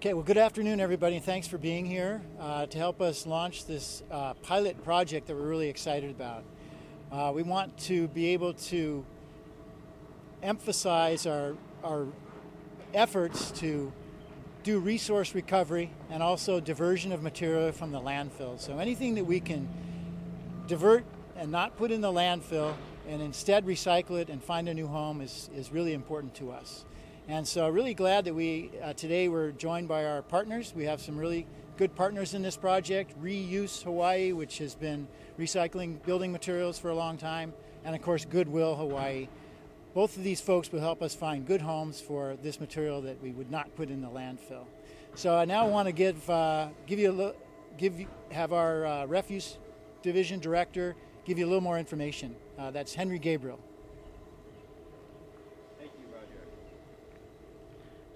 Okay, well, good afternoon, everybody, and thanks for being here to help us launch this pilot project that we're really excited about. We want to be able to emphasize our efforts to do resource recovery and also diversion of material from the landfill. So anything that we can divert and not put in the landfill and instead recycle it and find a new home is really important to us. And so really glad that today we're joined by our partners. We have some really good partners in this project, Reuse Hawaiʻi, which has been recycling building materials for a long time, and of course Goodwill Hawaii. Both of these folks will help us find good homes for this material that we would not put in the landfill. So I now want to have our Refuse Division Director give you a little more information. That's Henry Gabriel.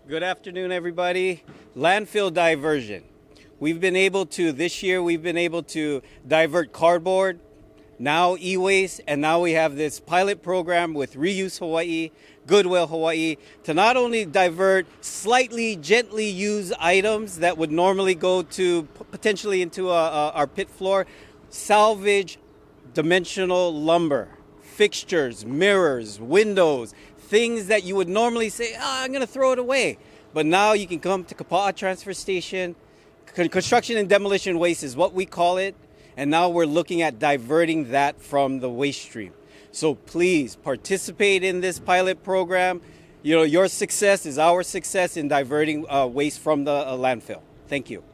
Good afternoon, everybody. Landfill diversion. This year we've been able to divert cardboard, now e-waste, and now we have this pilot program with Reuse Hawaiʻi, Goodwill Hawaii, to not only divert slightly gently used items that would normally go to potentially into our pit floor, salvage dimensional lumber, fixtures, mirrors, windows, things that you would normally say, I'm going to throw it away. But now you can come to Kapa transfer station. Construction and demolition waste is what we call it. And now we're looking at diverting that from the waste stream. So please participate in this pilot program. You know, your success is our success in diverting waste from the landfill. Thank you.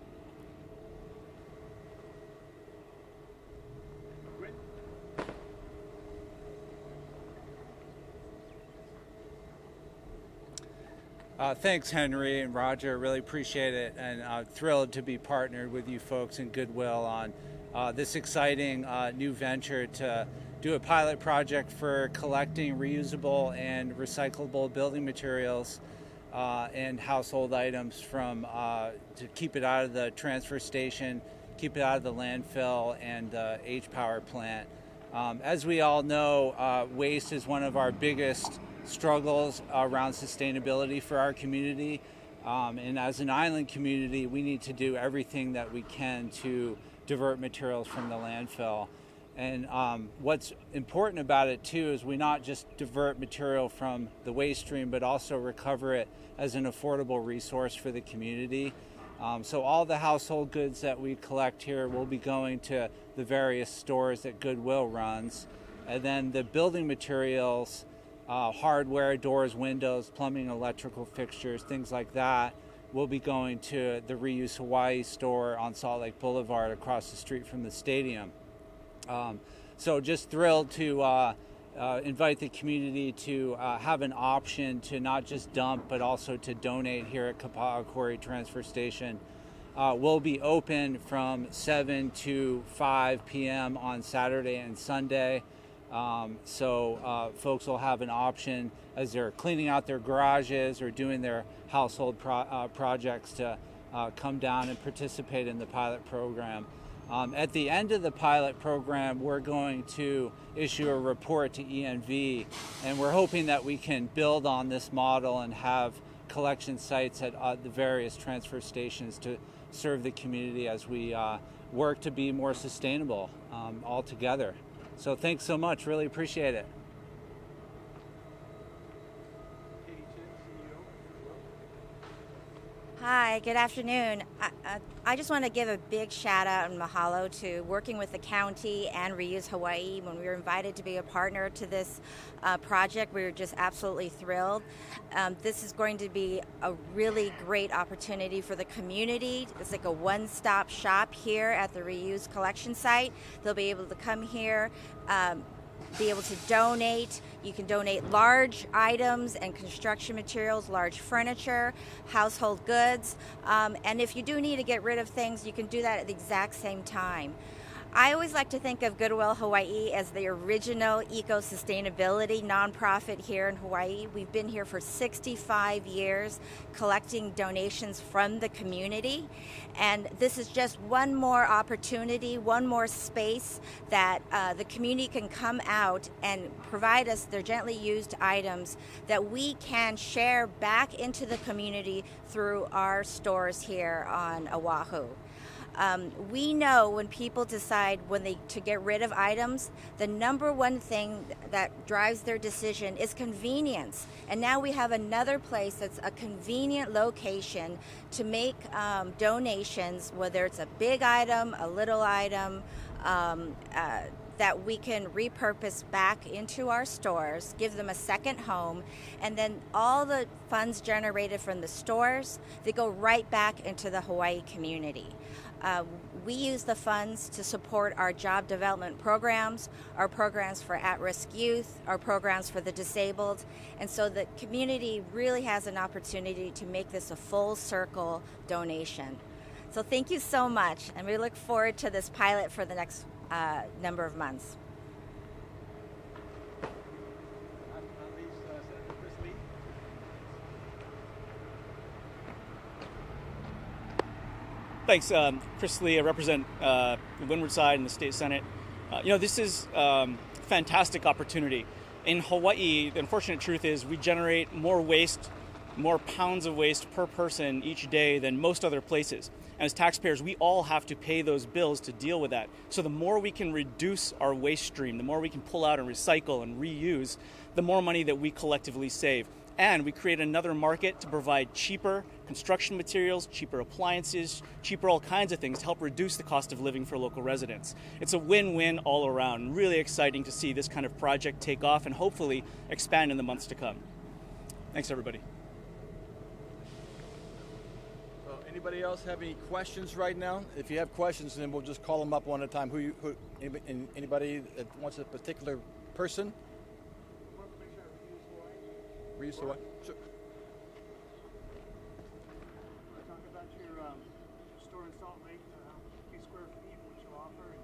Thanks, Henry and Roger. Really appreciate it, and thrilled to be partnered with you folks in Goodwill on this exciting new venture to do a pilot project for collecting reusable and recyclable building materials and household items to keep it out of the transfer station, keep it out of the landfill and H-Power plant. As we all know, waste is one of our biggest struggles around sustainability for our community, and as an island community we need to do everything that we can to divert materials from the landfill. And what's important about it too is we not just divert material from the waste stream but also recover it as an affordable resource for the community. So all the household goods that we collect here will be going to the various stores that Goodwill runs, and then the building materials, hardware, doors, windows, plumbing, electrical fixtures, things like that, will be going to the Reuse Hawaiʻi store on Salt Lake Boulevard across the street from the stadium. So just thrilled to invite the community to have an option to not just dump but also to donate here at Kapa Quarry Transfer Station. We'll be open from 7 to 5 p.m. on Saturday and Sunday. So folks will have an option as they're cleaning out their garages or doing their household projects to come down and participate in the pilot program. At the end of the pilot program, we're going to issue a report to ENV, and we're hoping that we can build on this model and have collection sites at the various transfer stations to serve the community as we work to be more sustainable all together. So thanks so much, really appreciate it. Hi, good afternoon. I just want to give a big shout out and mahalo to working with the county and Reuse Hawaiʻi. When we were invited to be a partner to this project, we were just absolutely thrilled. This is going to be a really great opportunity for the community. It's like a one-stop shop here at the Reuse collection site. They'll be able to come here, be able to donate. You can donate large items and construction materials, large furniture, household goods, and if you do need to get rid of things, you can do that at the exact same time. I always like to think of Goodwill Hawaii as the original eco-sustainability nonprofit here in Hawaii. We've been here for 65 years collecting donations from the community, and this is just one more opportunity, one more space that the community can come out and provide us their gently used items that we can share back into the community through our stores here on Oahu. We know when people decide to get rid of items, the number one thing that drives their decision is convenience. And now we have another place that's a convenient location to make donations, whether it's a big item, a little item, that we can repurpose back into our stores, give them a second home, and then all the funds generated from the stores, they go right back into the Hawaii community. We use the funds to support our job development programs, our programs for at-risk youth, our programs for the disabled, and so the community really has an opportunity to make this a full circle donation. So thank you so much, and we look forward to this pilot for the next number of months. Thanks, Chris Lee. I represent the Windward side in the state senate. This is a fantastic opportunity. In Hawaii, the unfortunate truth is we generate more waste, more pounds of waste per person each day than most other places. And as taxpayers, we all have to pay those bills to deal with that. So the more we can reduce our waste stream, the more we can pull out and recycle and reuse, the more money that we collectively save. And we create another market to provide cheaper construction materials, cheaper appliances, cheaper all kinds of things to help reduce the cost of living for local residents. It's a win-win all around. Really exciting to see this kind of project take off and hopefully expand in the months to come. Thanks, everybody. So anybody else have any questions right now? If you have questions, then we'll just call them up one at a time. Anybody that wants a particular person? Reuse Hawaii? Sure. Talk about your store in Salt Lake, how many square feet, what you offer, and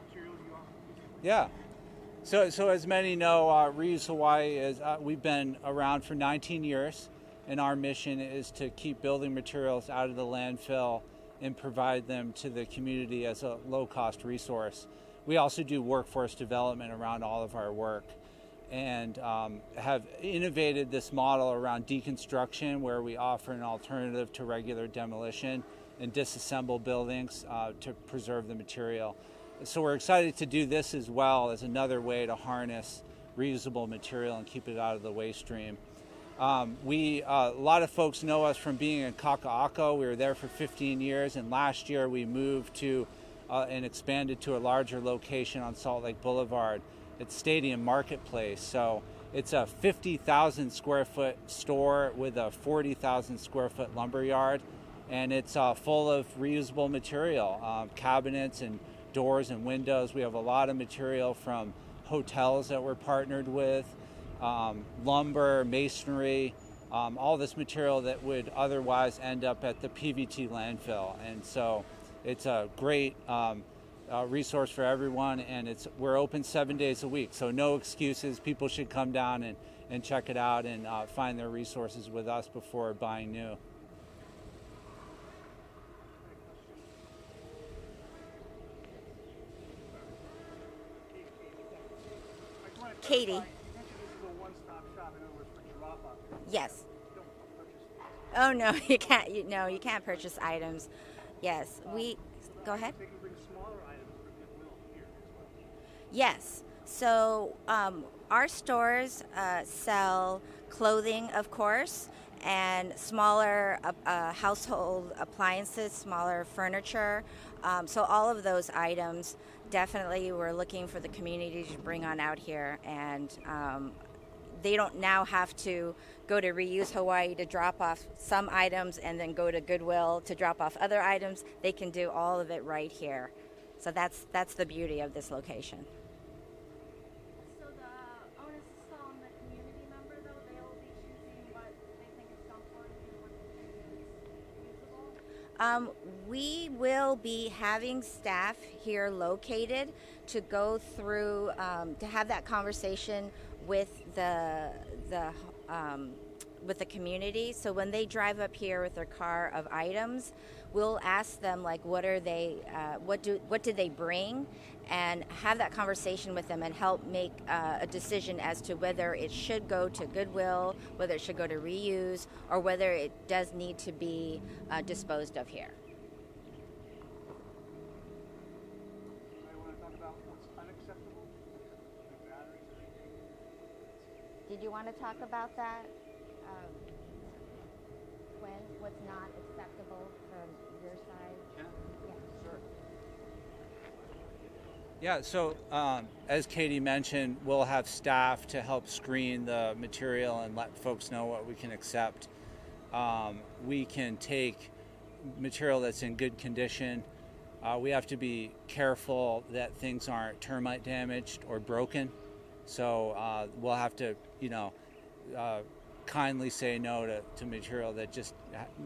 materials you offer. Yeah. So as many know, Reuse Hawaii is we've been around for 19 years, and our mission is to keep building materials out of the landfill and provide them to the community as a low-cost resource. We also do workforce development around all of our work, and have innovated this model around deconstruction, where we offer an alternative to regular demolition and disassemble buildings to preserve the material. So we're excited to do this as well as another way to harness reusable material and keep it out of the waste stream. A lot of folks know us from being in Kaka'ako. We were there for 15 years, and last year we moved to and expanded to a larger location on Salt Lake Boulevard. It's Stadium Marketplace. So it's a 50,000 square foot store with a 40,000 square foot lumber yard, and it's full of reusable material, cabinets and doors and windows. We have a lot of material from hotels that we're partnered with, lumber, masonry, all this material that would otherwise end up at the PVT landfill. And so it's a great resource for everyone, and we're open 7 days a week, so no excuses. People should come down and check it out and find their resources with us before buying new. Katie. You mentioned this is a one-stop shop, in other words, for drop-off. Yes. Don't purchase. Oh no, you can't. You can't purchase items. Yes, go ahead. They can bring smaller items for Goodwill here as well. Yes. So our stores sell clothing, of course, and smaller household appliances, smaller furniture. So all of those items, definitely we're looking for the community to bring on out here. And they don't now have to go to Reuse Hawaii to drop off some items and then go to Goodwill to drop off other items. They can do all of it right here. So that's the beauty of this location. So the onus is on the community member, though. They will be choosing what they think is comfortable and what they think is usable. We will be having staff here located to go through, to have that conversation with with the community. So when they drive up here with their car of items, we'll ask them like, what are they, what did they bring, and have that conversation with them and help make a decision as to whether it should go to Goodwill, whether it should go to reuse, or whether it does need to be disposed of here. I want to talk about what's unacceptable, like batteries or anything. Did you want to talk about that? What's not acceptable from your side? Yeah, so as Katie mentioned, we'll have staff to help screen the material and let folks know what we can accept. We can take material that's in good condition. We have to be careful that things aren't termite damaged or broken. So we'll have to, kindly say no to material that just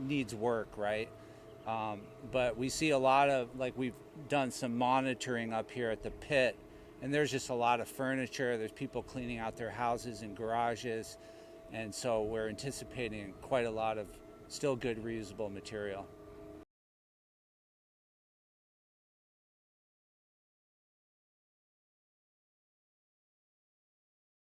needs work, right? But we see a lot of, like, we've done some monitoring up here at the pit, and there's just a lot of furniture. There's people cleaning out their houses and garages, and so we're anticipating quite a lot of still good reusable material.